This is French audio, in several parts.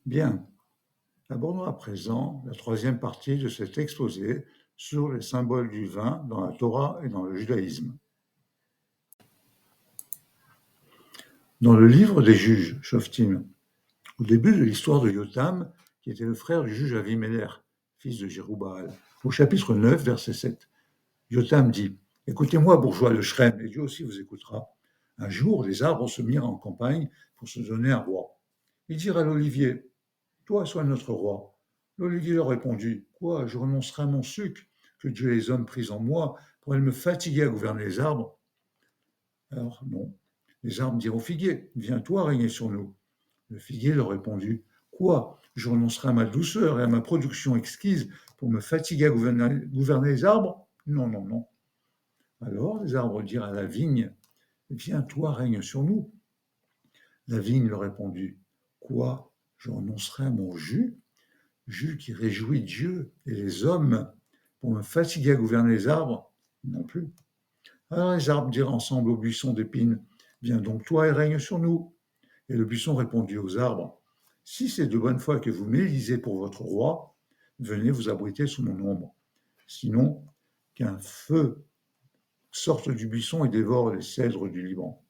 Bien, abordons à présent la troisième partie de cet exposé sur les symboles du vin dans la Torah et dans le judaïsme. Dans le livre des juges, Shoftim, au début de l'histoire de Yotam, qui était le frère du juge Avimelech, fils de Jérubaal, au chapitre 9, verset 7, Yotam dit « Écoutez-moi, bourgeois de Shrem, et Dieu aussi vous écoutera. Un jour, les arbres se mirent en campagne pour se donner un roi. Ils dirent à l'olivier, toi, sois notre roi. L'olivier leur répondit, quoi, je renoncerai à mon sucre, que Dieu et les hommes pris en moi, pour aller me fatiguer à gouverner les arbres. Alors non. Les arbres dirent au figuier, viens toi régner sur nous. Le figuier leur répondit, quoi, je renoncerai à ma douceur et à ma production exquise pour me fatiguer à gouverner les arbres? Non, non, non. Alors les arbres dirent à la vigne, viens toi règne sur nous. La vigne leur répondit, quoi, je renoncerai à mon jus qui réjouit Dieu et les hommes pour me fatiguer à gouverner les arbres? Non plus. Alors les arbres dirent ensemble au buisson d'épines, viens donc toi et règne sur nous. Et le buisson répondit aux arbres, si c'est de bonne foi que vous m'élisez pour votre roi, venez vous abriter sous mon ombre. Sinon, qu'un feu sorte du buisson et dévore les cèdres du Liban.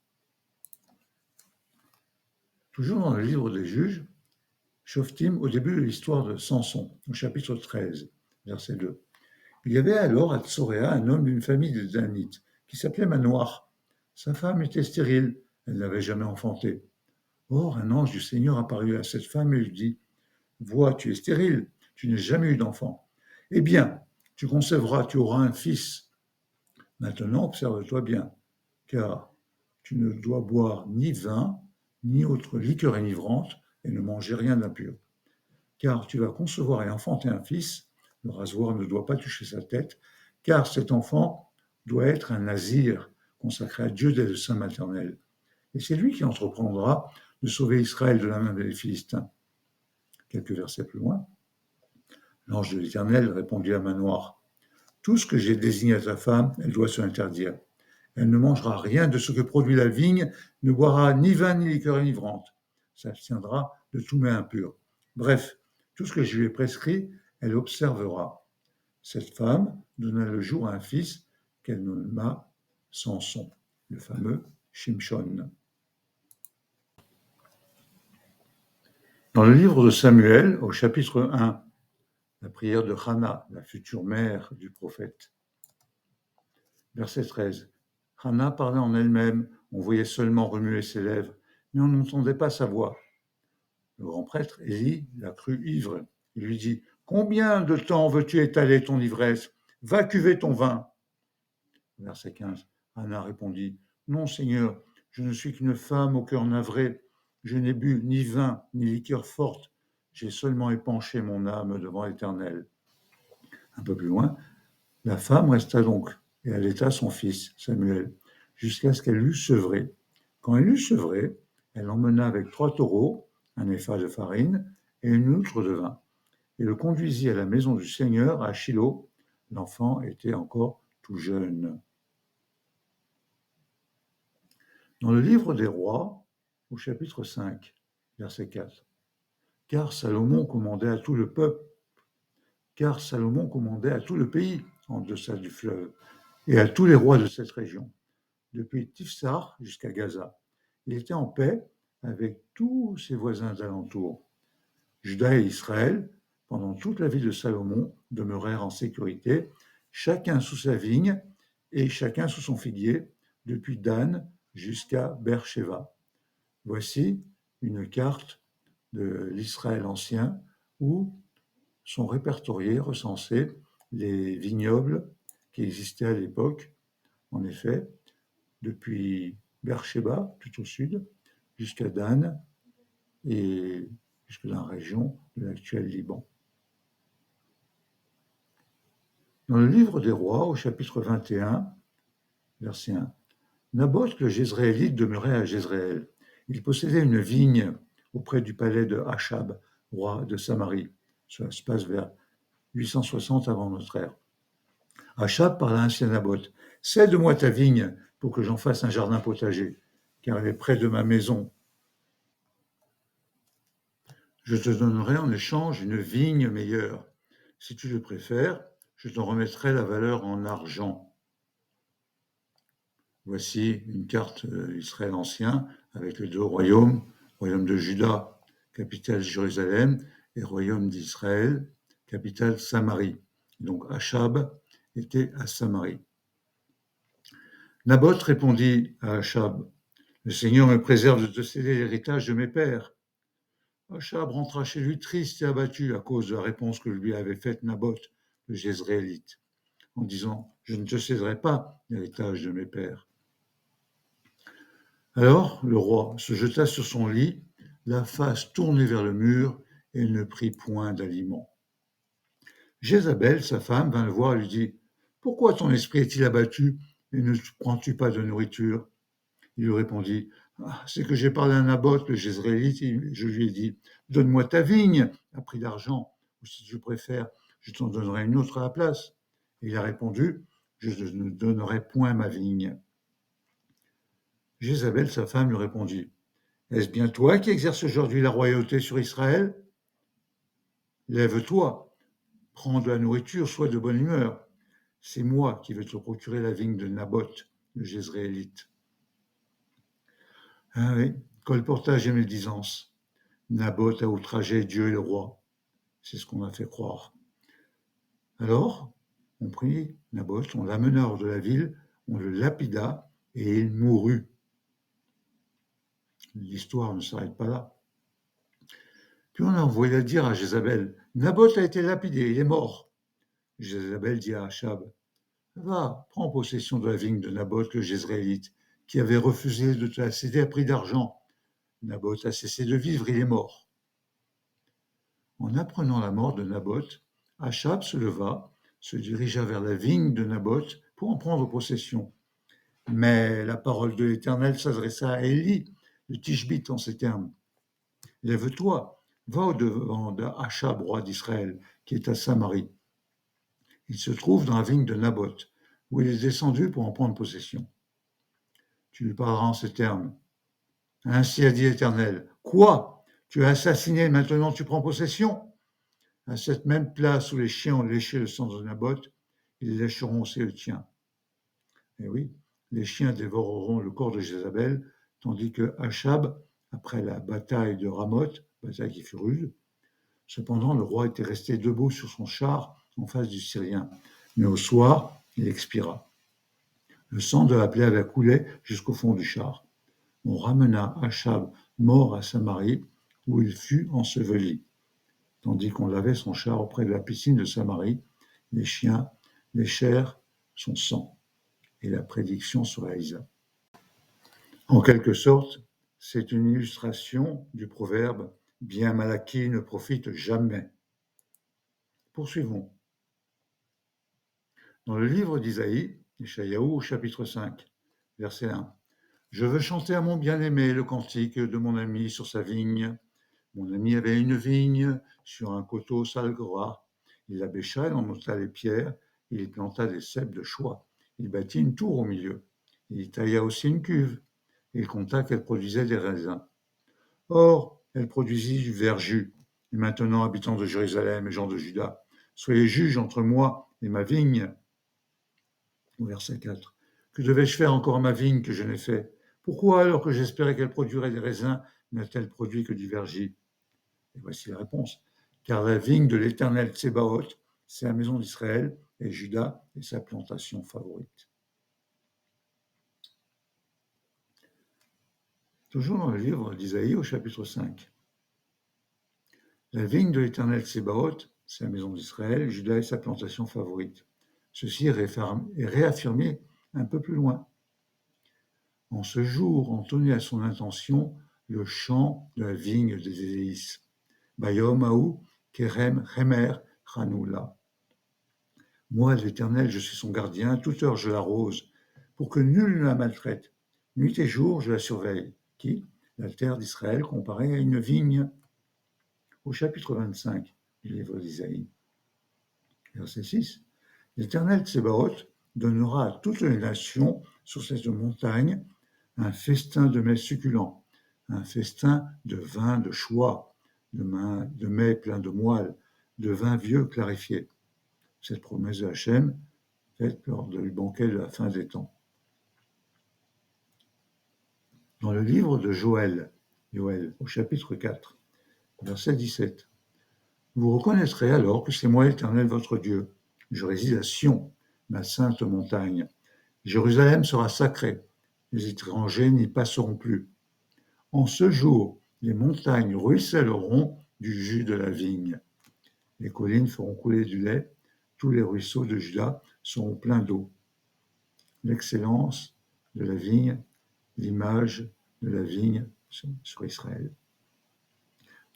Toujours dans le livre des juges, Shoftim, au début de l'histoire de Samson, au chapitre 13, verset 2. Il y avait alors à Tsoréa un homme d'une famille de Danites qui s'appelait Manoach. Sa femme était stérile, elle n'avait jamais enfanté. Or, un ange du Seigneur apparut à cette femme et lui dit, vois, tu es stérile, tu n'as jamais eu d'enfant. Eh bien, tu concevras, tu auras un fils. Maintenant, observe-toi bien, car tu ne dois boire ni vin, ni autre liqueur enivrante, et ne manger rien d'impur. Car tu vas concevoir et enfanter un fils, le rasoir ne doit pas toucher sa tête, car cet enfant doit être un nazir, consacré à Dieu dès le sein maternel. Et c'est lui qui entreprendra de sauver Israël de la main des Philistins. Quelques versets plus loin, l'ange de l'Éternel répondit à Manoach, tout ce que j'ai désigné à ta femme, elle doit se l'interdire. Elle ne mangera rien de ce que produit la vigne, ne boira ni vin ni liqueur enivrante, s'abstiendra de tout mets impur. Bref, tout ce que je lui ai prescrit, elle observera. Cette femme donna le jour à un fils qu'elle nomma Samson, le fameux Shimshon. Dans le livre de Samuel, au chapitre 1, la prière de Hannah, la future mère du prophète, verset 13. Hannah parlait en elle-même, on voyait seulement remuer ses lèvres, mais on n'entendait pas sa voix. Le grand prêtre, Élie, la crut ivre. Il lui dit, combien de temps veux-tu étaler ton ivresse? Va cuver ton vin. Verset 15. Hannah répondit, non, Seigneur, je ne suis qu'une femme au cœur navré. Je n'ai bu ni vin, ni liqueur forte. J'ai seulement épanché mon âme devant l'Éternel. Un peu plus loin, la femme resta donc et allaita son fils, Samuel, jusqu'à ce qu'elle l'eût sevré. Quand elle l'eut sevré, elle l'emmena avec 3 taureaux, un épha de farine et une outre de vin, et le conduisit à la maison du Seigneur à Shilo. L'enfant était encore tout jeune. Dans le livre des rois, au chapitre 5, verset 4, car Salomon commandait à tout le peuple, car Salomon commandait à tout le pays en deçà du fleuve, et à tous les rois de cette région, depuis Tifsar jusqu'à Gaza. Il était en paix avec tous ses voisins d'alentour. Juda et Israël, pendant toute la vie de Salomon, demeurèrent en sécurité, chacun sous sa vigne et chacun sous son figuier, depuis Dan jusqu'à Beersheba. Voici une carte de l'Israël ancien où sont répertoriés, recensés les vignobles qui existaient à l'époque. En effet, depuis Beersheba, tout au sud, jusqu'à Dan et jusque dans la région de l'actuel Liban. Dans le livre des rois, au chapitre 21, verset 1, Naboth le Jézréélite demeurait à Jézréel. Il possédait une vigne auprès du palais de Achab, roi de Samarie. Cela se passe vers 860 avant notre ère. Achab parla ainsi à Naboth, cède-moi ta vigne pour que j'en fasse un jardin potager, car elle est près de ma maison. Je te donnerai en échange une vigne meilleure. Si tu le préfères, je t'en remettrai la valeur en argent. Voici une carte d'Israël ancien avec les deux royaumes, royaume de Juda, capitale Jérusalem, et royaume d'Israël, capitale Samarie. Donc Achab était à Samarie. Naboth répondit à Achab, le Seigneur me préserve de te céder l'héritage de mes pères. Achab rentra chez lui triste et abattu à cause de la réponse que lui avait faite Naboth, le Jezréélite, en disant « Je ne te céderai pas l'héritage de mes pères ». Alors le roi se jeta sur son lit, la face tournée vers le mur, et ne prit point d'aliment. Jézabel, sa femme, vint le voir et lui dit « Pourquoi ton esprit est-il abattu et ne prends-tu pas de nourriture ?» Il lui répondit « C'est que j'ai parlé à Naboth, le Jezréélite, et je lui ai dit « Donne-moi ta vigne à prix d'argent, ou si tu préfères, je t'en donnerai une autre à la place. » Et il a répondu « Je ne donnerai point ma vigne. » Jézabel, sa femme, lui répondit « Est-ce bien toi qui exerces aujourd'hui la royauté sur Israël? Lève-toi, prends de la nourriture, sois de bonne humeur. C'est moi qui vais te procurer la vigne de Naboth, le Jezréélite. » Ah oui, colportage et médisance. Naboth a outragé Dieu et le roi. C'est ce qu'on a fait croire. Alors, on prit Naboth, on l'amena hors de la ville, on le lapida et il mourut. L'histoire ne s'arrête pas là. Puis on a envoyé dire à Jézabel, Naboth a été lapidé, il est mort. Jézabel dit à Achab, va, prends possession de la vigne de Naboth le Jezréélite, qui avait refusé de te la céder à prix d'argent. Naboth a cessé de vivre, il est mort. En apprenant la mort de Naboth, Achab se leva, se dirigea vers la vigne de Naboth pour en prendre possession. Mais la parole de l'Éternel s'adressa à Élie, le Tishbite, en ces termes. Lève-toi, va au-devant d'Achab, roi d'Israël, qui est à Samarie. Il se trouve dans la vigne de Naboth, où il est descendu pour en prendre possession. Tu lui parleras en ces termes. Ainsi a dit l'Éternel. Quoi? Tu as assassiné et maintenant tu prends possession? À cette même place où les chiens ont léché le sang de Naboth, ils lécheront aussi le tien. Et oui, les chiens dévoreront le corps de Jézabel, tandis que Achab, après la bataille de Ramoth, bataille qui fut rude, cependant le roi était resté debout sur son char en face du Syrien. Mais au soir, il expira. Le sang de la plaie avait coulé jusqu'au fond du char. On ramena Achab mort à Samarie, où il fut enseveli. Tandis qu'on lavait son char auprès de la piscine de Samarie, les chiens léchèrent son sang. Et la prédiction se réalisa. En quelque sorte, c'est une illustration du proverbe « bien mal acquis ne profite jamais ». Poursuivons. Dans le livre d'Isaïe, Échaïaou, au chapitre 5, verset 1, « Je veux chanter à mon bien-aimé le cantique de mon ami sur sa vigne. Mon ami avait une vigne sur un coteau salgora. Il la bêcha, il en ôta les pierres, il y planta des cèpes de choix. Il bâtit une tour au milieu. Il y tailla aussi une cuve. Il compta qu'elle produisait des raisins. Or, elle produisit du verjus. Et maintenant, habitants de Jérusalem et gens de Juda, soyez juges entre moi et ma vigne. » Au verset 4. Que devais-je faire encore à ma vigne que je n'ai fait? Pourquoi, alors que j'espérais qu'elle produirait des raisins, n'a-t-elle produit que du vergis? Et voici la réponse. Car la vigne de l'Éternel Tsébaoth, c'est la maison d'Israël, et Juda est sa plantation favorite. Toujours dans le livre d'Isaïe au chapitre 5. La vigne de l'Éternel Tsébaoth, c'est la maison d'Israël, Juda est sa plantation favorite. Ceci est réaffirmé un peu plus loin. En ce jour, entonné à son intention le chant de la vigne des Élis. Bayom Aou, Kerem, Chemer, Hanoula. Moi, l'Éternel, je suis son gardien, toute heure je l'arrose, pour que nul ne la maltraite. Nuit et jour, je la surveille. Qui? La terre d'Israël comparée à une vigne. Au chapitre 25 du livre d'Isaïe, verset 6, l'Éternel Tsébaoth donnera à toutes les nations sur cette montagne un festin de mets succulents, un festin de vin de choix, de mets pleins de moelle, de vin vieux clarifié. Cette promesse de Hachem, faite lors du banquet de la fin des temps. Dans le livre de Joël, au chapitre 4, verset 17, vous reconnaîtrez alors que c'est moi l'Éternel votre Dieu. Je réside à Sion, ma sainte montagne. Jérusalem sera sacrée. Les étrangers n'y passeront plus. En ce jour, les montagnes ruisselleront du jus de la vigne. Les collines feront couler du lait. Tous les ruisseaux de Juda seront pleins d'eau. L'excellence de la vigne, l'image de la vigne sur Israël.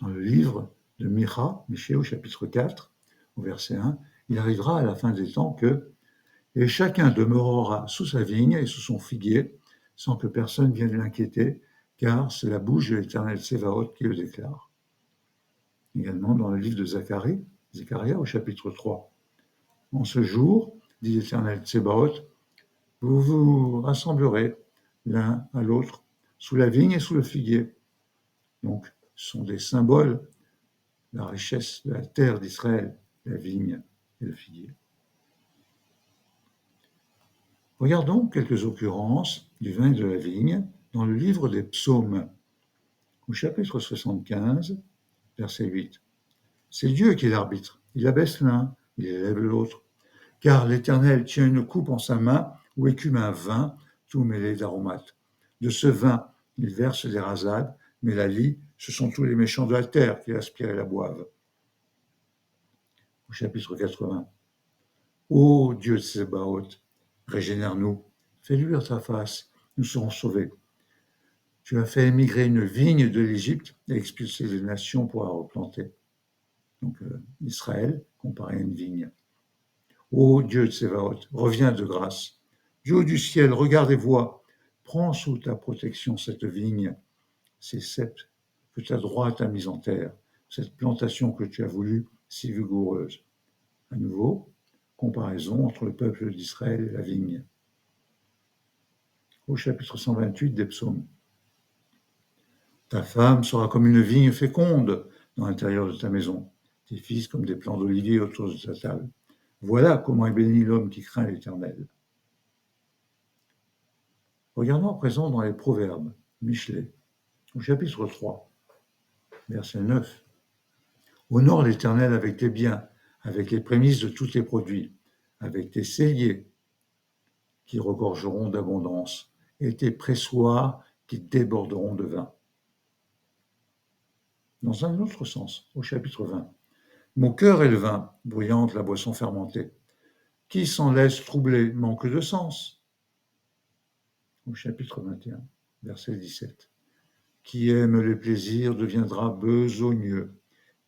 Dans le livre de Michée au chapitre 4, au verset 1, il arrivera à la fin des temps que « Et chacun demeurera sous sa vigne et sous son figuier, sans que personne vienne l'inquiéter, car c'est la bouche de l'Éternel Tsévaoth qui le déclare. » Également dans le livre de Zacharia au chapitre 3. « En ce jour, dit l'Éternel Tsévaoth, vous vous rassemblerez l'un à l'autre sous la vigne et sous le figuier. » Donc, ce sont des symboles de la richesse de la terre d'Israël, la vigne et le figuier. Regardons quelques occurrences du vin et de la vigne dans le livre des Psaumes, au chapitre 75, verset 8. C'est Dieu qui est l'arbitre. Il abaisse l'un, il élève l'autre. Car l'Éternel tient une coupe en sa main où écume un vin tout mêlé d'aromates. De ce vin, il verse des rasades, mais la lie, ce sont tous les méchants de la terre qui aspirent et la boivent. Au chapitre 80. Ô Dieu de Tsébaoth, régénère-nous, fais luire ta face, nous serons sauvés. Tu as fait émigrer une vigne de l'Égypte et expulser les nations pour la replanter. Donc Israël comparé à une vigne. Ô Dieu de Tsébaoth, reviens de grâce. Dieu du ciel, regarde et vois. Prends sous ta protection cette vigne, ces cèpes que ta droite a mis en terre, cette plantation que tu as voulue si vigoureuse. À nouveau, comparaison entre le peuple d'Israël et la vigne. Au chapitre 128 des psaumes. Ta femme sera comme une vigne féconde dans l'intérieur de ta maison, tes fils comme des plants d'olivier autour de ta table. Voilà comment est béni l'homme qui craint l'Éternel. Regardons à présent dans les Proverbes, Michelet, au chapitre 3, verset 9. Honore l'Éternel avec tes biens, avec les prémices de tous tes produits, avec tes celliers qui regorgeront d'abondance, et tes pressoirs qui déborderont de vin. Dans un autre sens, au chapitre 20. Mon cœur est le vin, bruyante la boisson fermentée. Qui s'en laisse troubler manque de sens. Au chapitre 21, verset 17. Qui aime les plaisirs deviendra besogneux.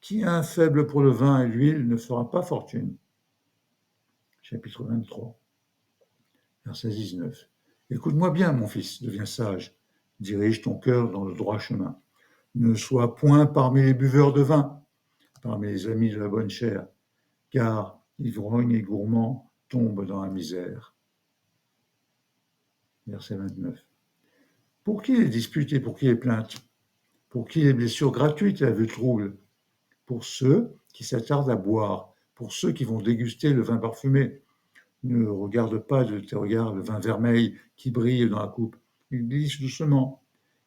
Qui a un faible pour le vin et l'huile ne fera pas fortune. Chapitre 23, verset 19. Écoute-moi bien, mon fils, deviens sage. Dirige ton cœur dans le droit chemin. Ne sois point parmi les buveurs de vin, parmi les amis de la bonne chair, car ivrogne et gourmand tombent dans la misère. Verset 29. Pour qui les disputes et pour qui les plaintes? Pour qui les blessures gratuites et la vue trouble? Pour ceux qui s'attardent à boire, pour ceux qui vont déguster le vin parfumé. Ne regarde pas de tes regards le vin vermeil qui brille dans la coupe. Il glisse doucement.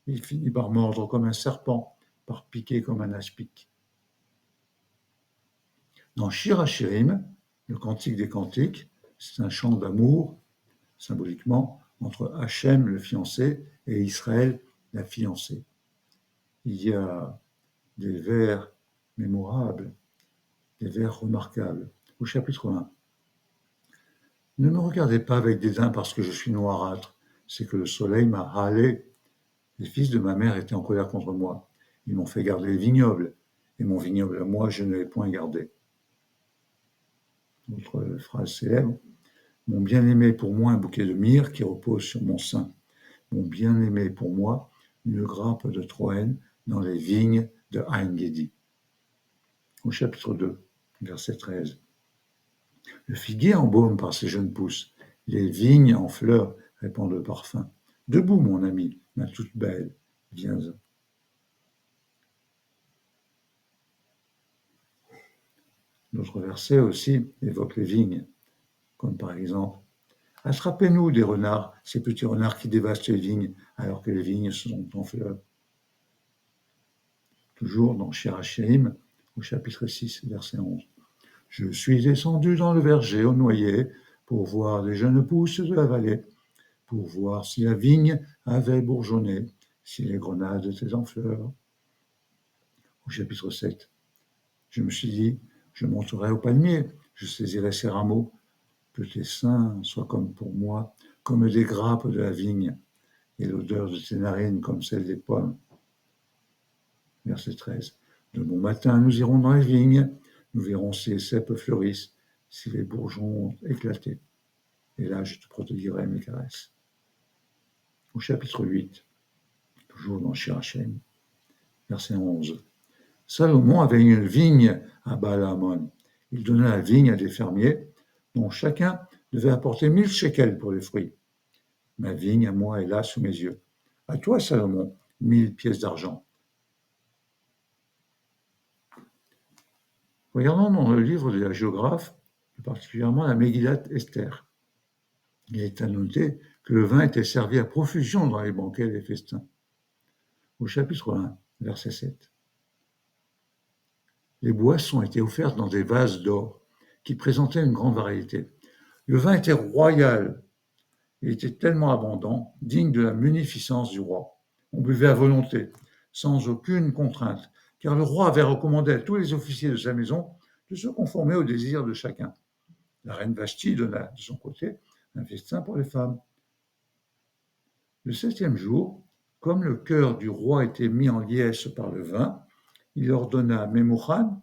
Il finit par mordre comme un serpent, par piquer comme un aspic. Dans Shir HaShirim, le cantique des cantiques, c'est un chant d'amour, symboliquement, entre Hachem, le fiancé, et Israël, la fiancée. Il y a des vers mémorables, des vers remarquables. Au chapitre 1. Ne me regardez pas avec dédain parce que je suis noirâtre, c'est que le soleil m'a râlé. Les fils de ma mère étaient en colère contre moi. Ils m'ont fait garder les vignobles, et mon vignoble à moi, je ne l'ai point gardé. Autre phrase célèbre. Mon bien-aimé pour moi un bouquet de myrrhe qui repose sur mon sein. Mon bien-aimé pour moi une grappe de Troène dans les vignes de Ein-Gedi. Au chapitre 2, verset 13. Le figuier embaume par ses jeunes pousses, les vignes en fleurs répandent le parfum. Debout, mon ami, ma toute belle, viens-en. D'autres versets aussi évoquent les vignes, comme par exemple « Attrapez-nous des renards, ces petits renards qui dévastent les vignes alors que les vignes sont en fleurs. » Toujours dans Shirachim, au chapitre 6, verset 11. « Je suis descendu dans le verger au noyer pour voir les jeunes pousses de la vallée, pour voir si la vigne avait bourgeonné, si les grenades étaient en fleurs. » Au chapitre 7, je me suis dit, je monterai au palmier, je saisirai ses rameaux, que tes seins soient comme pour moi, comme des grappes de la vigne, et l'odeur de tes narines comme celle des pommes. Verset 13. De bon matin, nous irons dans les vignes, nous verrons si les cèpes fleurissent, si les bourgeons ont éclaté. Et là, je te prodiguerai mes caresses. Au chapitre 8, toujours dans Shirachem, verset 11. Salomon avait une vigne à Baal-Hamon. Il donna la vigne à des fermiers, dont chacun devait apporter 1000 shekels pour les fruits. Ma vigne à moi est là sous mes yeux. À toi, Salomon, 1000 pièces d'argent. Regardons dans le livre de la géographe, plus particulièrement la Megillat Esther. Il est à noter que le vin était servi à profusion dans les banquets et les festins. Au chapitre 1, verset 7. Les boissons étaient offertes dans des vases d'or qui présentaient une grande variété. Le vin était royal. Il était tellement abondant, digne de la munificence du roi. On buvait à volonté, sans aucune contrainte, car le roi avait recommandé à tous les officiers de sa maison de se conformer aux désirs de chacun. La reine Vashti donna de son côté un festin pour les femmes. Le 7e jour, comme le cœur du roi était mis en liesse par le vin, il ordonna à Memucan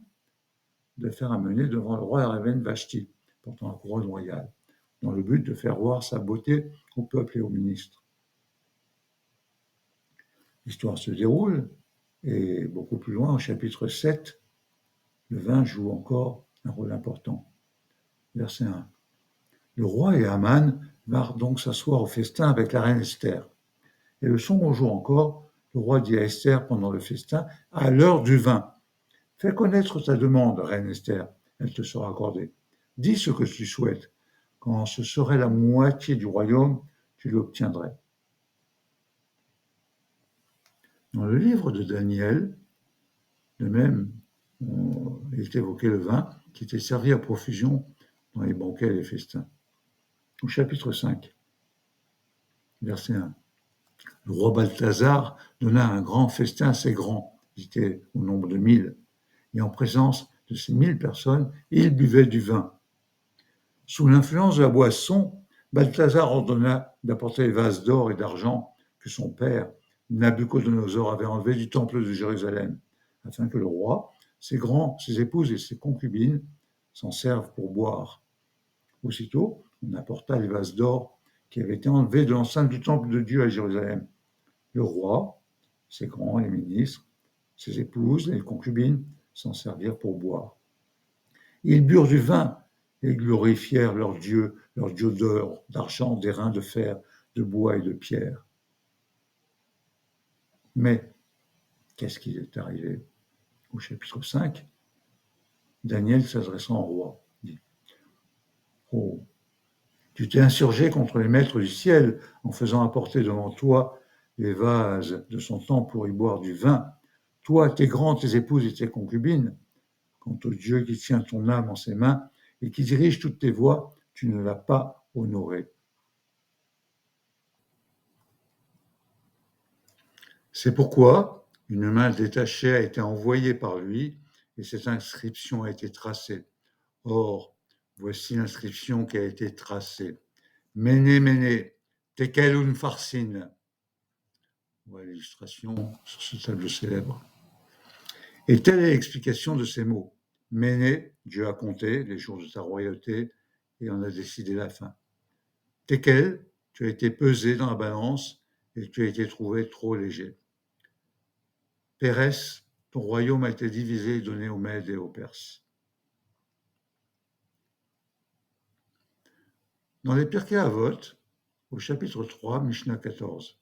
de faire amener devant le roi la reine Vashti, portant la couronne royale, dans le but de faire voir sa beauté au peuple et aux ministres. L'histoire se déroule, et beaucoup plus loin, au chapitre 7, le vin joue encore un rôle important. Verset 1. Le roi et Haman vinrent donc s'asseoir au festin avec la reine Esther. Et le second jour encore, le roi dit à Esther pendant le festin, à l'heure du vin, fais connaître ta demande, reine Esther, elle te sera accordée. Dis ce que tu souhaites. Quand ce serait la moitié du royaume, tu l'obtiendrais. Dans le livre de Daniel, de même, il est évoqué le vin qui était servi à profusion dans les banquets et les festins. Au chapitre 5, verset 1. Le roi Balthazar donna un grand festin assez grand, il était au nombre de 1000, et en présence de ces 1000 personnes, il buvait du vin. Sous l'influence de la boisson, Balthazar ordonna d'apporter les vases d'or et d'argent que son père, Nabuchodonosor, avait enlevés du temple de Jérusalem, afin que le roi, ses épouses et ses concubines s'en servent pour boire. Aussitôt, on apporta les vases d'or qui avaient été enlevés de l'enceinte du temple de Dieu à Jérusalem. Le roi, ses grands, les ministres, ses épouses, les concubines s'en servirent pour boire. Ils burent du vin et glorifièrent leur Dieu d'or, d'argent, d'airain, de fer, de bois et de pierre. Mais, qu'est-ce qui est arrivé? Au chapitre 5, Daniel s'adressant au roi, dit « Oh, tu t'es insurgé contre les maîtres du ciel en faisant apporter devant toi les vases de son temple pour y boire du vin, toi, tes grands, tes épouses et tes concubines. Quant au Dieu qui tient ton âme en ses mains et qui dirige toutes tes voies, tu ne l'as pas honoré. » C'est pourquoi une main détachée a été envoyée par lui et cette inscription a été tracée. Or, voici l'inscription qui a été tracée. Méné, Méné, Tekel Upharsin. Voilà l'illustration sur ce tableau célèbre. Et telle est l'explication de ces mots. Méné, Dieu a compté les jours de ta royauté et en a décidé la fin. Tekel, tu as été pesé dans la balance et tu as été trouvé trop léger. Pérès, ton royaume a été divisé et donné aux Mèdes et aux Perses. Dans les Pirkei Avot, au chapitre 3, Mishnah 14,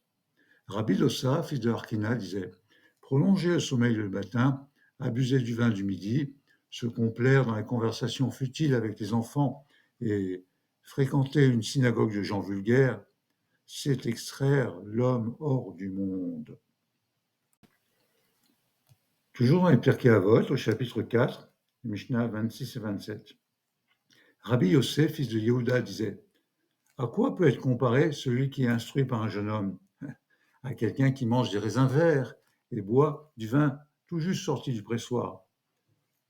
Rabbi Dossa, fils de Harkina, disait « Prolonger le sommeil le matin, abuser du vin du midi, se complaire dans les conversations futiles avec les enfants et fréquenter une synagogue de gens vulgaires, c'est extraire l'homme hors du monde. Toujours dans les Pirkei Avot, au chapitre 4, Mishnah 26 et 27. Rabbi Yosef, fils de Yehuda, disait: à quoi peut être comparé celui qui est instruit par un jeune homme? À quelqu'un qui mange des raisins verts et boit du vin tout juste sorti du pressoir.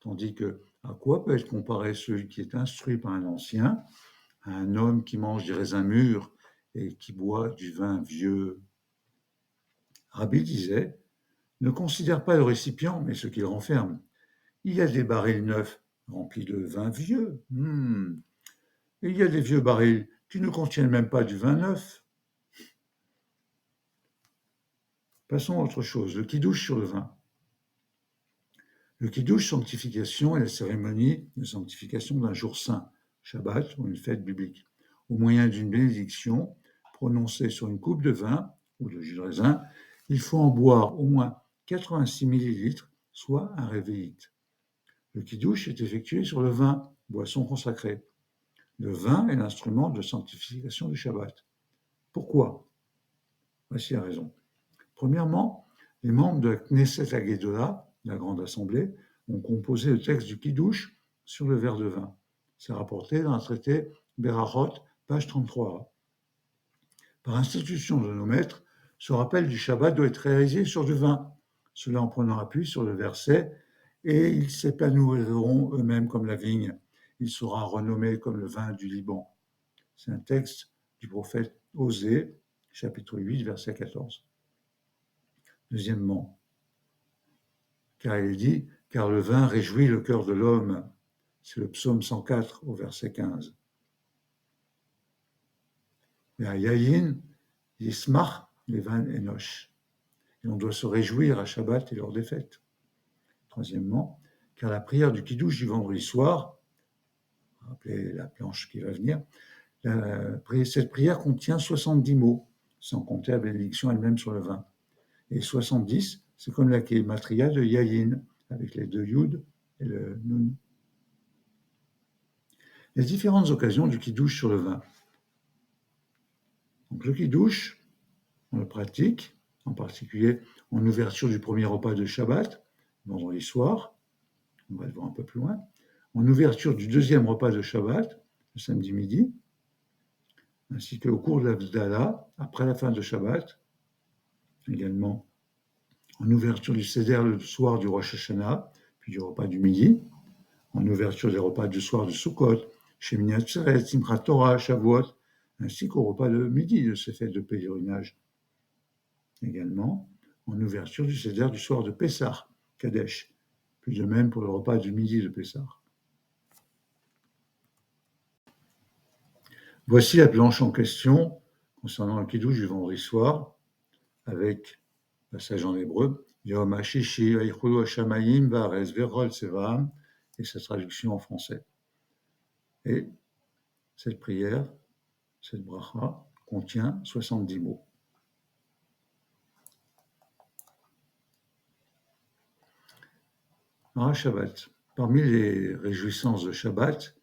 Tandis que, à quoi peut être comparé celui qui est instruit par un ancien, à un homme qui mange des raisins mûrs et qui boit du vin vieux? Rabbi disait: ne considère pas le récipient, mais ce qu'il renferme. Il y a des barils neufs remplis de vin vieux. Et il y a des vieux barils qui ne contiennent même pas du vin neuf. Passons à autre chose, le kidouche sur le vin. Le kidouche, sanctification, est la cérémonie de sanctification d'un jour saint, Shabbat ou une fête biblique, au moyen d'une bénédiction prononcée sur une coupe de vin ou de jus de raisin. Il faut en boire au moins 86 millilitres, soit un réveillite. Le kidouche est effectué sur le vin, boisson consacrée. Le vin est l'instrument de sanctification du Shabbat. Pourquoi? Voici la raison. Premièrement, les membres de la Knesset Hagedolah, la grande assemblée, ont composé le texte du Kiddush sur le verre de vin. C'est rapporté dans un traité Berachot, page 33. Par institution de nos maîtres, ce rappel du Shabbat doit être réalisé sur du vin, cela en prenant appui sur le verset « Et ils s'épanouiront eux-mêmes comme la vigne, il sera renommé comme le vin du Liban ». C'est un texte du prophète Osée, chapitre 8, verset 14. Deuxièmement, car il dit « Car le vin réjouit le cœur de l'homme ». C'est le psaume 104 au verset 15. Yayin, Yismach, Levan Enosh. Et on doit se réjouir à Shabbat et lors des fêtes. Troisièmement, car la prière du Kiddush du vendredi soir, rappelez la planche qui va venir, cette prière contient 70 mots, sans compter la bénédiction elle-même sur le vin. Et 70, c'est comme la kématria de Yayin, avec les deux Yud et le Nun. Les différentes occasions du Kiddush sur le vin. Donc le Kiddush, on le pratique, en particulier en ouverture du premier repas de Shabbat, vendredi soir, on va le voir un peu plus loin, en ouverture du deuxième repas de Shabbat, le samedi midi, ainsi qu'au cours de l'Havdalah, après la fin de Shabbat, également en ouverture du Seder le soir du Rosh Hashanah, puis du repas du midi, en ouverture des repas du soir de Sukkot, Shemini Atzeret, Simchat Torah, Shavuot, ainsi qu'au repas de midi de ces fêtes de pèlerinage. Également, en ouverture du Seder du soir de Pessah, Kadesh, puis de même pour le repas du midi de Pessah. Voici la planche en question concernant le Kiddush du vendredi soir, avec passage en hébreu, Yom HaShishi, Vaychulu HaShamayim, Va'arez, Verol Sevam, et sa traduction en français. Et cette prière, cette bracha, contient 70 mots. Shabbat. Parmi les réjouissances de Shabbat,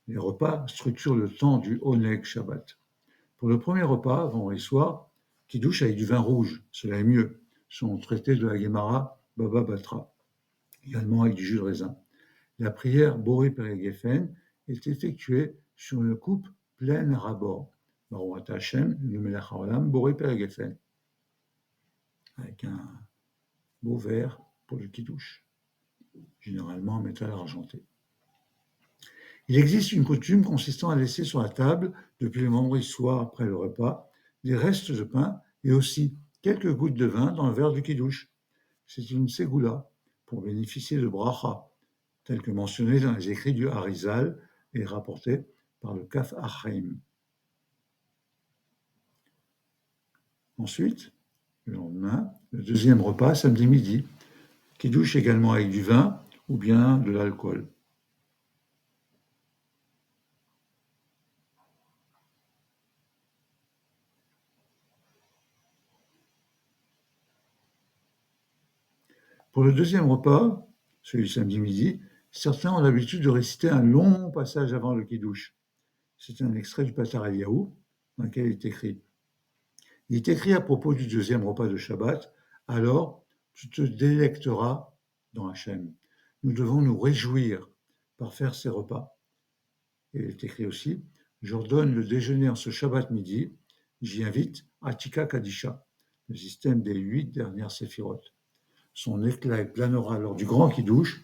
les repas structurent le temps du Oneg Shabbat. Pour le premier repas, vendredi soir, Kiddush avec du vin rouge, cela est mieux, sont traités de la Gemara Baba Batra, également avec du jus de raisin. La prière Boré Peregefen est effectuée sur une coupe pleine à rabord, Baruch Hashem, le Melech Haolam, Boré Peregefen, avec un beau verre pour le Kiddush, généralement en métal argenté. Il existe une coutume consistant à laisser sur la table, depuis le vendredi soir après le repas, des restes de pain et aussi quelques gouttes de vin dans le verre du kiddush. C'est une ségoula pour bénéficier de bracha, tel que mentionné dans les écrits du Harizal et rapporté par le Kaf Achaim. Ensuite, le lendemain, le deuxième repas, samedi midi, kiddush également avec du vin ou bien de l'alcool. Pour le deuxième repas, celui du samedi midi, Certains ont l'habitude de réciter un long passage avant le Kiddush. C'est un extrait du Patar Eliyahu, dans lequel il est écrit. Il est écrit à propos du deuxième repas de Shabbat, alors tu te délecteras dans Hachem. Nous devons nous réjouir par faire ces repas. Et il est écrit aussi, j'ordonne le déjeuner en ce Shabbat midi, j'y invite Atika Kadisha, le système des 8 dernières séphirotes. Son éclat planera lors du grand Kiddush,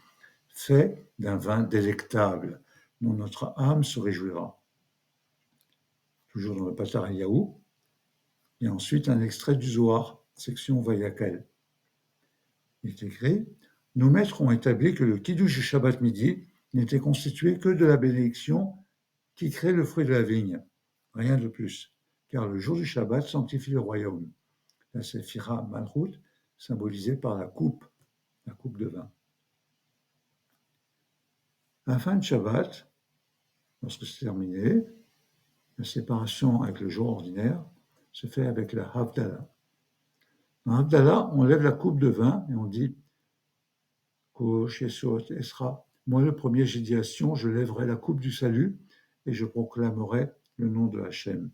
fait d'un vin délectable, dont notre âme se réjouira. Toujours dans le Patar Eliyahu, et ensuite un extrait du Zohar, section Vayakel. Il est écrit, nos maîtres ont établi que le Kiddush du Shabbat midi n'était constitué que de la bénédiction qui crée le fruit de la vigne, rien de plus, car le jour du Shabbat sanctifie le royaume. La Séphira Malchut, symbolisée par la coupe de vin. À la fin de Shabbat, lorsque c'est terminé, la séparation avec le jour ordinaire se fait avec la Havdalah. Dans Havdalah, on lève la coupe de vin et on dit Kosh Yesod Esra. Moi, le premier, j'ai dit à Sion, je lèverai la coupe du salut et je proclamerai le nom de Hachem.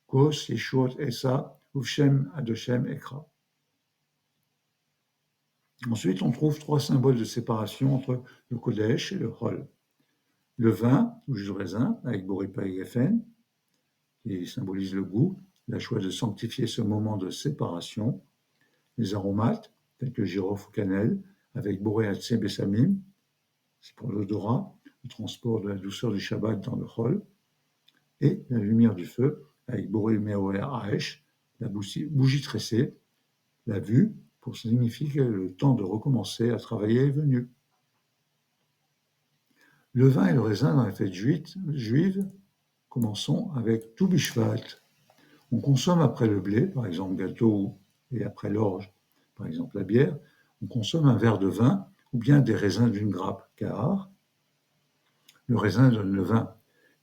Kosh Yeshot Esa, Uvshem Adoshem Ekra. Ensuite, on trouve 3 symboles de séparation entre le Kodesh et le Hol. Le vin, ou jus de raisin, avec Boripa et Geffen, qui symbolise le goût, la choix de sanctifier ce moment de séparation. Les aromates, tels que girofle ou cannelle, avec Boréatse et Bessamim, c'est pour l'odorat, le transport de la douceur du Shabbat dans le Hol. Et la lumière du feu, avec Boré Meoé Aesh, la bougie tressée, la vue, pour signifier que le temps de recommencer à travailler est venu. Le vin et le raisin dans les fêtes juives, commençons avec tout Bishvat. On consomme après le blé, par exemple gâteau, et après l'orge, par exemple la bière, on consomme un verre de vin ou bien des raisins d'une grappe, car le raisin donne le vin,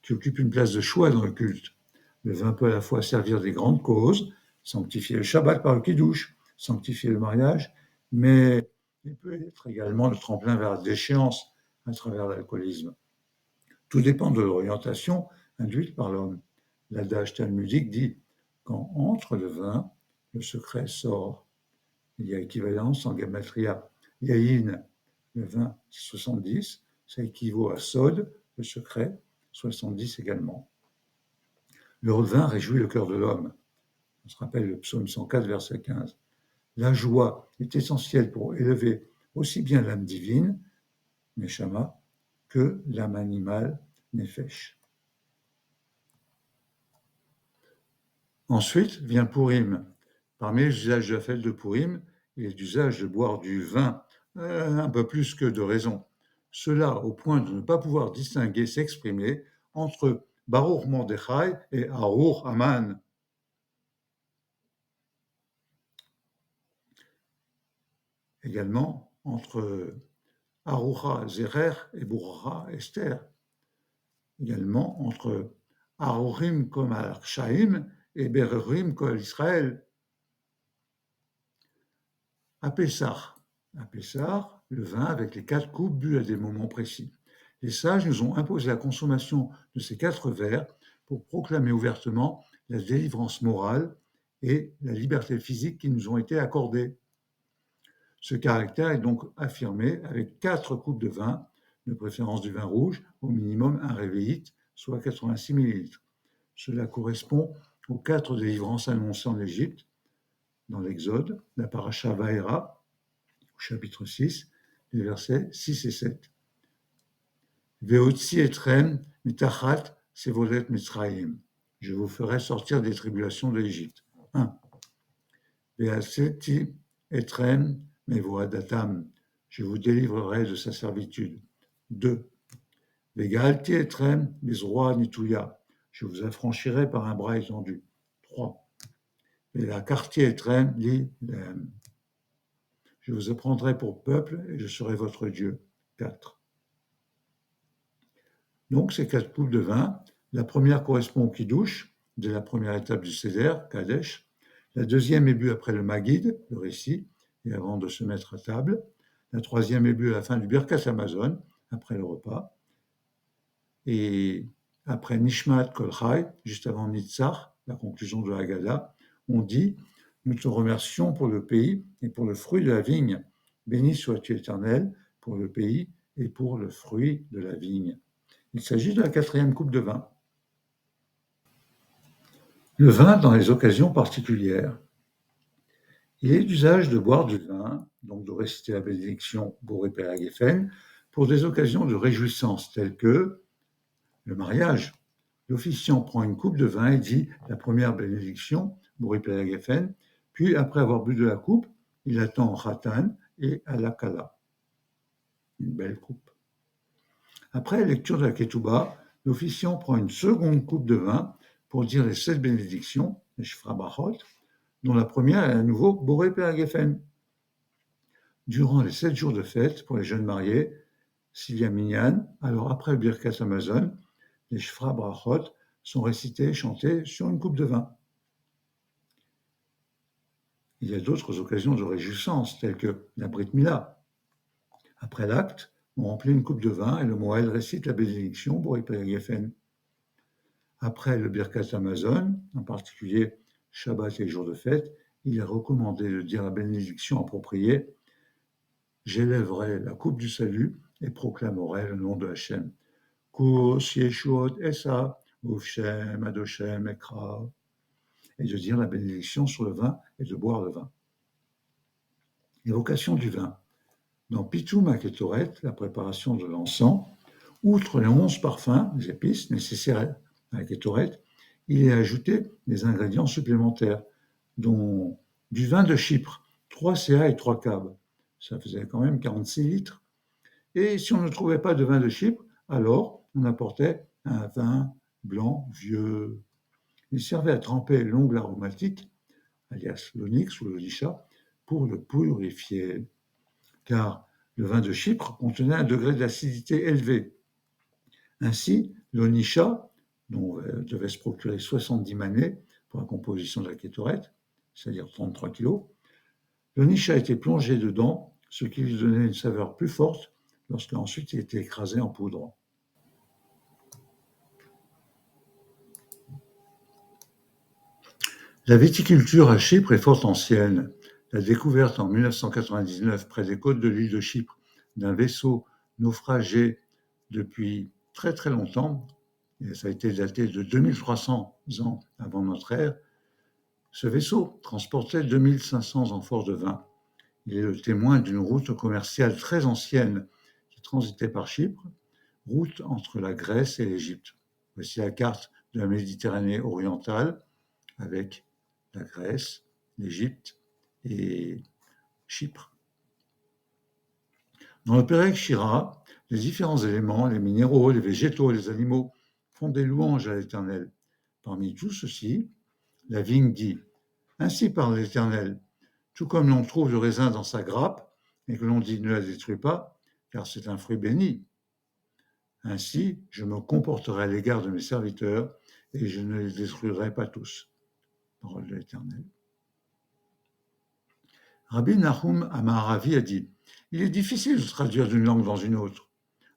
qui occupe une place de choix dans le culte. Le vin peut à la fois servir des grandes causes, sanctifier le Shabbat par le Kiddush, sanctifier le mariage, mais il peut être également le tremplin vers la déchéance à travers l'alcoolisme. Tout dépend de l'orientation induite par l'homme. L'adage talmudique dit « Quand entre le vin, le secret sort ». Il y a équivalence en gematria. Yahin, le vin, 70, ça équivaut à Sod, le secret, 70 également. Le vin réjouit le cœur de l'homme. On se rappelle le psaume 104, verset 15. La joie est essentielle pour élever aussi bien l'âme divine, Neshama, que l'âme animale, Nefesh. Ensuite vient Purim. Parmi les usages de la fête de Purim, il est d'usage de boire du vin, un peu plus que de raison. Cela au point de ne pas pouvoir distinguer, s'exprimer entre Baruch Mordechai et Aruch Haman. Également entre Arucha Zerer et Bourra Esther. Également entre Aruchim comme Al-Shaim et Bererim comme Israël. À Pessah, le vin avec les 4 coupes bues à des moments précis. Les sages nous ont imposé la consommation de ces 4 verres pour proclamer ouvertement la délivrance morale et la liberté physique qui nous ont été accordées. Ce caractère est donc affirmé avec 4 coupes de vin, de préférence du vin rouge, au minimum un réveillite, soit 86 ml. Cela correspond aux 4 délivrances annoncées en Égypte, dans l'Exode, la paracha Vaera, au chapitre 6, les versets 6 et 7. Veotzi etrem mitachat sevolet mitzrayim. Je vous ferai sortir des tribulations de l'Égypte. 1. Veaseti etrem mevoadatam. Je vous délivrerai de sa servitude. 2. Vegalti etrem mizroa nituya. Je vous affranchirai par un bras étendu. 3. Veakarti etrem li lehem. Je vous prendrai pour peuple et je serai votre Dieu. 4. Donc, ces 4 coupes de vin, la première correspond au Kiddush, dès la première étape du Seder, Kadesh. La deuxième est bu après le Magid, le récit, et avant de se mettre à table. La troisième est bu à la fin du Birkat Hamazon, après le repas. Et après Nishmat Kol Chai, juste avant Nitzach, la conclusion de la Haggadah, on dit « Nous te remercions pour le pays et pour le fruit de la vigne. Béni sois-tu Éternel pour le pays et pour le fruit de la vigne. » Il s'agit de la 4e coupe de vin. Le vin dans les occasions particulières. Il est d'usage de boire du vin, donc de réciter la bénédiction Boré Père Geffen, pour des occasions de réjouissance telles que le mariage. L'officiant prend une coupe de vin et dit la première bénédiction, Boré Père Geffen, puis après avoir bu de la coupe, il attend Khatan et Alakala. Une belle coupe. Après la lecture de la Ketouba, l'officiant prend une seconde coupe de vin pour dire les 7 bénédictions, les Shfra Brachot, dont la première est à nouveau Boré Père Geffen. Durant les 7 jours de fête pour les jeunes mariés, s'il y a Minyan, alors après le Birkat Hamazon, les Shfra Brachot sont récités et chantés sur une coupe de vin. Il y a d'autres occasions de réjouissance, telles que la Brit Mila. Après l'acte, on remplit une coupe de vin et le Moël récite la bénédiction Boré Père Geffen. Après le Birkat Hamazon, en particulier Shabbat et jour de fête, il est recommandé de dire la bénédiction appropriée. J'élèverai la coupe du salut et proclamerai le nom de Hachem. Kous Yeshuot Esa, Uvshem Adoshem Ekra. Et de dire la bénédiction sur le vin et de boire le vin. Évocation du vin. Dans Pitoum HaKetoret, la préparation de l'encens, outre les 11 parfums, les épices nécessaires à la Ketoret, il est ajouté des ingrédients supplémentaires, dont du vin de Chypre, 3 CA et 3 cab. Ça faisait quand même 46 litres. Et si on ne trouvait pas de vin de Chypre, alors on apportait un vin blanc vieux. Il servait à tremper l'ongle aromatique, alias l'onyx ou l'onisha, pour le purifier. Car le vin de Chypre contenait un degré d'acidité élevé. Ainsi, l'onisha, dont devait se procurer 70 manets pour la composition de la kétorette, c'est-à-dire 33 kilos, l'onisha était plongé dedans, ce qui lui donnait une saveur plus forte lorsqu'ensuite il était écrasé en poudre. La viticulture à Chypre est fort ancienne. La découverte en 1999 près des côtes de l'île de Chypre d'un vaisseau naufragé depuis très très longtemps, et ça a été daté de 2300 ans avant notre ère, ce vaisseau transportait 2500 amphores de vin. Il est le témoin d'une route commerciale très ancienne qui transitait par Chypre, route entre la Grèce et l'Égypte. Voici la carte de la Méditerranée orientale avec la Grèce, l'Égypte et Chypre. Dans le Pérec Shira, les différents éléments, les minéraux, les végétaux, les animaux, font des louanges à l'Éternel. Parmi tout ceci, la vigne dit « Ainsi parle l'Éternel, tout comme l'on trouve le raisin dans sa grappe, et que l'on dit ne la détruis pas, car c'est un fruit béni. Ainsi, je me comporterai à l'égard de mes serviteurs, et je ne les détruirai pas tous. » Parole de l'Éternel. Rabbi Nahum Amaharavi a dit « Il est difficile de traduire d'une langue dans une autre,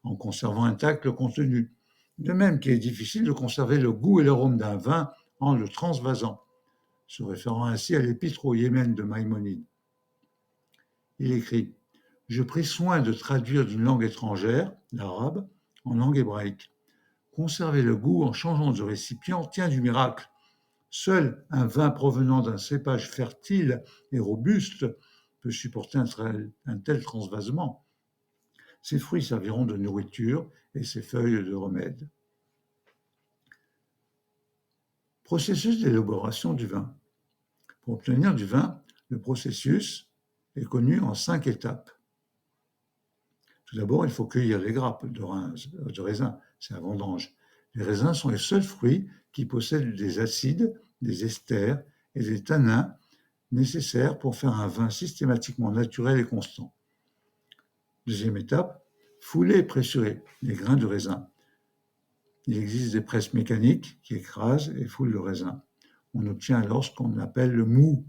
en conservant intact le contenu, de même qu'il est difficile de conserver le goût et l'arôme d'un vin en le transvasant, se référant ainsi à l'épître au Yémen de Maïmonide. Il écrit « Je pris soin de traduire d'une langue étrangère, l'arabe, en langue hébraïque. Conserver le goût en changeant de récipient tient du miracle. Seul un vin provenant d'un cépage fertile et robuste peut supporter un tel transvasement. Ses fruits serviront de nourriture et ses feuilles de remède. » Processus d'élaboration du vin. Pour obtenir du vin, le processus est connu en 5 étapes. Tout d'abord, il faut cueillir les grappes de raisin, c'est la vendange. Les raisins sont les seuls fruits qui possèdent des acides, des esters et des tanins nécessaires pour faire un vin systématiquement naturel et constant. Deuxième étape, fouler et pressurer les grains de raisin. Il existe des presses mécaniques qui écrasent et foulent le raisin. On obtient alors ce qu'on appelle le mou.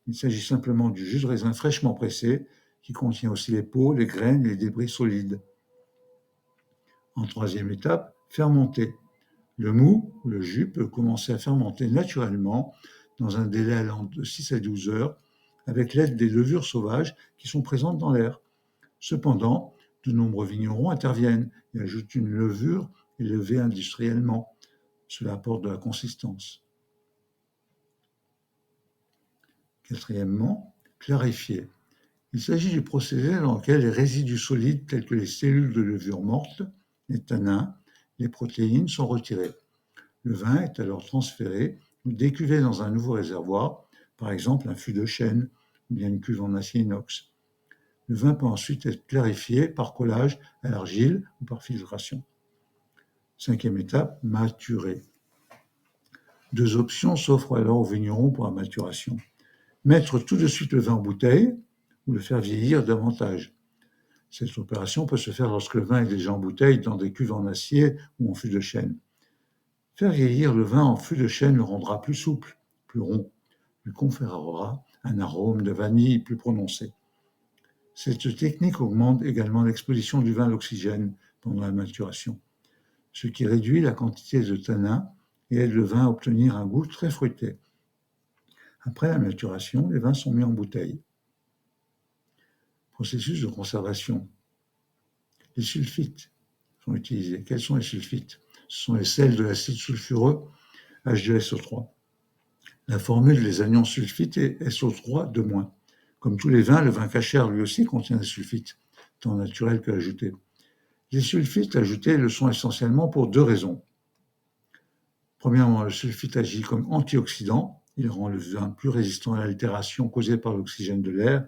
Il s'agit simplement du jus de raisin fraîchement pressé qui contient aussi les peaux, les graines et les débris solides. En troisième étape, fermenter. Le mou, ou le jus, peut commencer à fermenter naturellement dans un délai allant de 6 à 12 heures avec l'aide des levures sauvages qui sont présentes dans l'air. Cependant, de nombreux vignerons interviennent et ajoutent une levure élevée industriellement. Cela apporte de la consistance. Quatrièmement, clarifier. Il s'agit du procédé dans lequel les résidus solides tels que les cellules de levure morte, les tanins, les protéines sont retirés. Le vin est alors transféré ou décuvé dans un nouveau réservoir, par exemple un fût de chêne ou bien une cuve en acier inox. Le vin peut ensuite être clarifié par collage à l'argile ou par filtration. Cinquième étape, maturer. Deux options s'offrent alors aux vignerons pour la maturation. Mettre tout de suite le vin en bouteille ou le faire vieillir davantage. Cette opération peut se faire lorsque le vin est déjà en bouteille dans des cuves en acier ou en fût de chêne. Faire vieillir le vin en fût de chêne le rendra plus souple, plus rond, lui conférera un arôme de vanille plus prononcé. Cette technique augmente également l'exposition du vin à l'oxygène pendant la maturation, ce qui réduit la quantité de tanin et aide le vin à obtenir un goût très fruité. Après la maturation, les vins sont mis en bouteille. Processus de conservation. Les sulfites sont utilisés. Quels sont les sulfites? Ce sont les sels de l'acide sulfureux H2SO3. La formule des anions sulfites est SO3 . Comme tous les vins, le vin cachère lui aussi contient des sulfites, tant naturels que ajoutés. Les sulfites ajoutés le sont essentiellement pour deux raisons. Premièrement, le sulfite agit comme antioxydant. Il rend le vin plus résistant à l'altération causée par l'oxygène de l'air.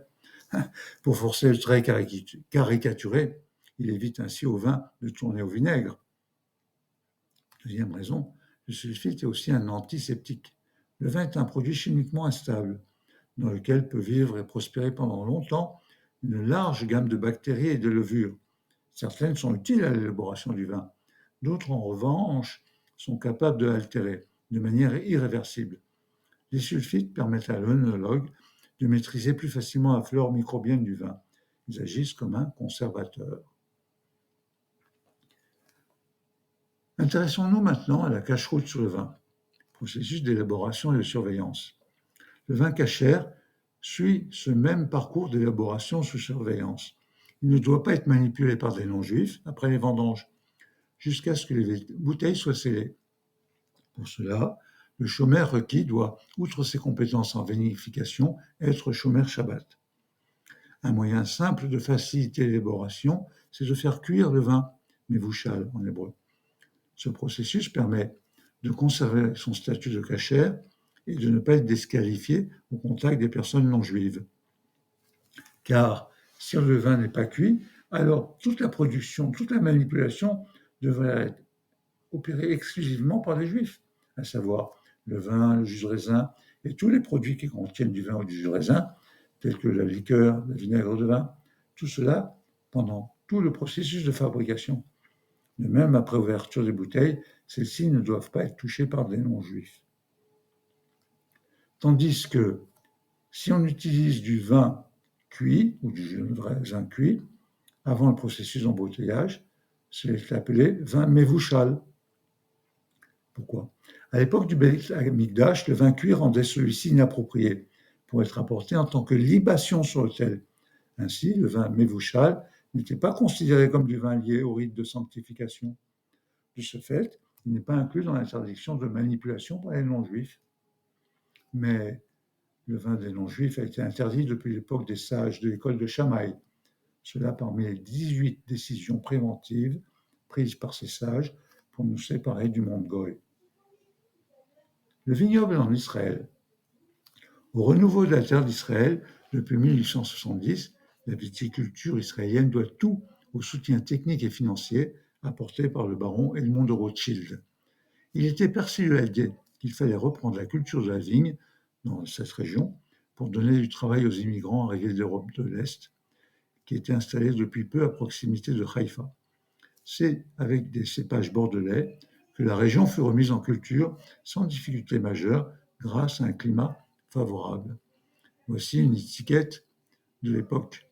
Pour forcer le trait caricaturé, il évite ainsi au vin de tourner au vinaigre. Deuxième raison, le sulfite est aussi un antiseptique. Le vin est un produit chimiquement instable, dans lequel peut vivre et prospérer pendant longtemps une large gamme de bactéries et de levures. Certaines sont utiles à l'élaboration du vin, d'autres en revanche sont capables de l'altérer de manière irréversible. Les sulfites permettent à l'œnologue de maîtriser plus facilement la flore microbienne du vin. Ils agissent comme un conservateur. Intéressons-nous maintenant à la cache-route sur le vin, processus d'élaboration et de surveillance. Le vin cachère suit ce même parcours d'élaboration sous surveillance. Il ne doit pas être manipulé par des non-juifs après les vendanges, jusqu'à ce que les bouteilles soient scellées. Pour cela, le chômeur requis doit, outre ses compétences en vinification, être chômeur Shabbat. Un moyen simple de faciliter l'élaboration, c'est de faire cuire le vin, mevouchal en hébreu. Ce processus permet de conserver son statut de cachère et de ne pas être disqualifié au contact des personnes non juives. Car si le vin n'est pas cuit, alors toute la production, toute la manipulation devrait être opérée exclusivement par les juifs, à savoir le vin, le jus de raisin et tous les produits qui contiennent du vin ou du jus de raisin, tels que la liqueur, le vinaigre de vin, tout cela pendant tout le processus de fabrication. De même, après ouverture des bouteilles, celles-ci ne doivent pas être touchées par des non-juifs. Tandis que si on utilise du vin cuit ou du jus de raisin cuit avant le processus d'embouteillage, c'est appelé vin mevouchal. Pourquoi? À l'époque du Beit Hamikdash, le vin cuit rendait celui-ci inapproprié pour être apporté en tant que libation sur l'autel. Ainsi, le vin mevouchal n'était pas considéré comme du vin lié au rite de sanctification. De ce fait, il n'est pas inclus dans l'interdiction de manipulation par les non-juifs. Mais le vin des non-juifs a été interdit depuis l'époque des sages de l'école de Shammai. Cela parmi les 18 décisions préventives prises par ces sages pour nous séparer du monde goy. Le vignoble en Israël. Au renouveau de la terre d'Israël, depuis 1870, la viticulture israélienne doit tout au soutien technique et financier apporté par le baron Edmond de Rothschild. Il était persuadé qu'il fallait reprendre la culture de la vigne dans cette région pour donner du travail aux immigrants arrivés d'Europe de l'Est, qui étaient installés depuis peu à proximité de Haïfa. C'est avec des cépages bordelais que la région fut remise en culture sans difficulté majeure grâce à un climat favorable. Voici une étiquette de l'époque,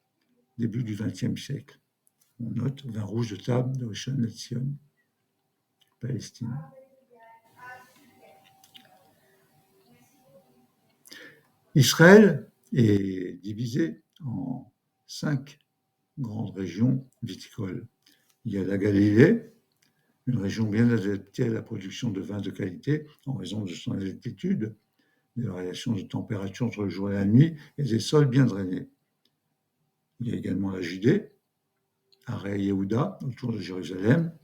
début du XXe siècle. On note vin rouge de table de Rishon LeZion, Palestine. Israël est divisé en 5 grandes régions viticoles. Il y a la Galilée, une région bien adaptée à la production de vins de qualité en raison de son altitude, des variations de température entre le jour et la nuit et des sols bien drainés. Il y a également la Judée, Arei Yehuda, autour de Jérusalem,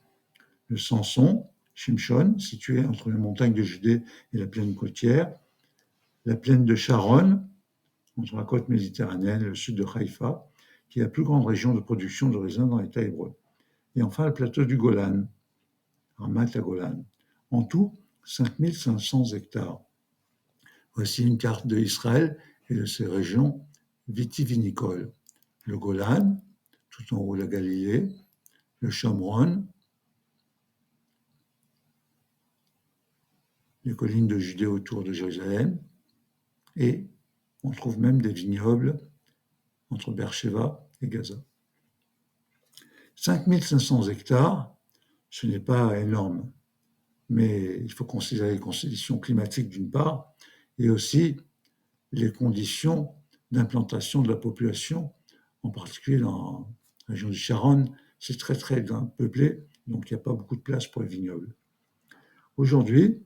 le Samson, Shimshon, situé entre les montagnes de Judée et la plaine côtière, la plaine de Sharon, entre la côte méditerranéenne et le sud de Haïfa, qui est la plus grande région de production de raisins dans l'État hébreu. Et enfin, le plateau du Golan, Ramat Golan. En tout, 5500 hectares. Voici une carte d'Israël et de ses régions vitivinicoles. Le Golan, tout en haut la Galilée, le Shomron, les collines de Judée autour de Jérusalem, et on trouve même des vignobles entre Beersheba et Gaza. 5500 hectares, ce n'est pas énorme, mais il faut considérer les conditions climatiques d'une part, et aussi les conditions d'implantation de la population, en particulier dans la région du Sharon, c'est très très peuplé, donc il n'y a pas beaucoup de place pour les vignobles. Aujourd'hui,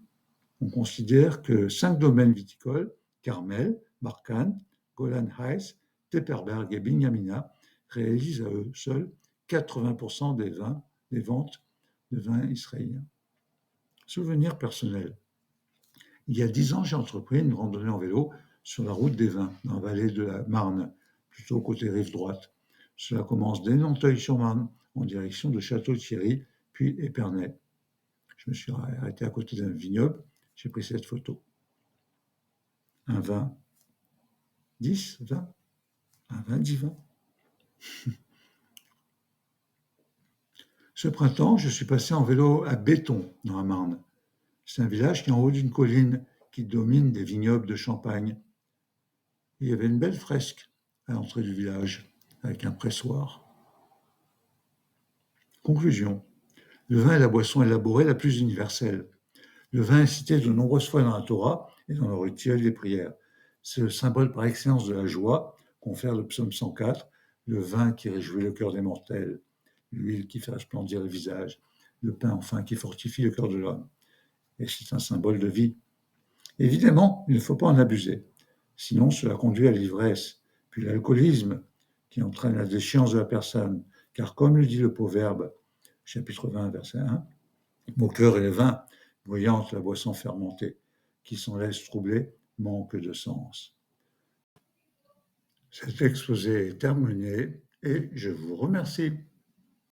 on considère que 5 domaines viticoles, Carmel, Barkane, Golan Heights, Tepperberg et Binyamina, réalisent à eux seuls 80% des ventes de vins israéliens. Souvenir personnel. Il y a 10 ans, j'ai entrepris une randonnée en vélo sur la route des vins, dans la vallée de la Marne, plutôt côté rive droite. Cela commence dès Nanteuil-sur-Marne, en direction de Château-Thierry, puis Épernay. Je me suis arrêté à côté d'un vignoble, j'ai pris cette photo. Un vin, 10, 20, un vin, 10, 20. Ce printemps, je suis passé en vélo à Béton, dans la Marne. C'est un village qui est en haut d'une colline qui domine des vignobles de Champagne. Et il y avait une belle fresque à l'entrée du village, avec un pressoir. Conclusion. Le vin est la boisson élaborée la plus universelle. Le vin est cité de nombreuses fois dans la Torah et dans le rituel des prières. C'est le symbole par excellence de la joie, confère le psaume 104, le vin qui réjouit le cœur des mortels, l'huile qui fait resplendir le visage, le pain enfin qui fortifie le cœur de l'homme. Et c'est un symbole de vie. Évidemment, il ne faut pas en abuser, sinon cela conduit à l'ivresse, puis l'alcoolisme qui entraîne la déchéance de la personne, car comme le dit le Proverbe, chapitre 20, verset 1, mon cœur est le vin, voyant la boisson fermentée, qui s'en laisse troubler, manque de sens. Cet exposé est terminé et je vous remercie.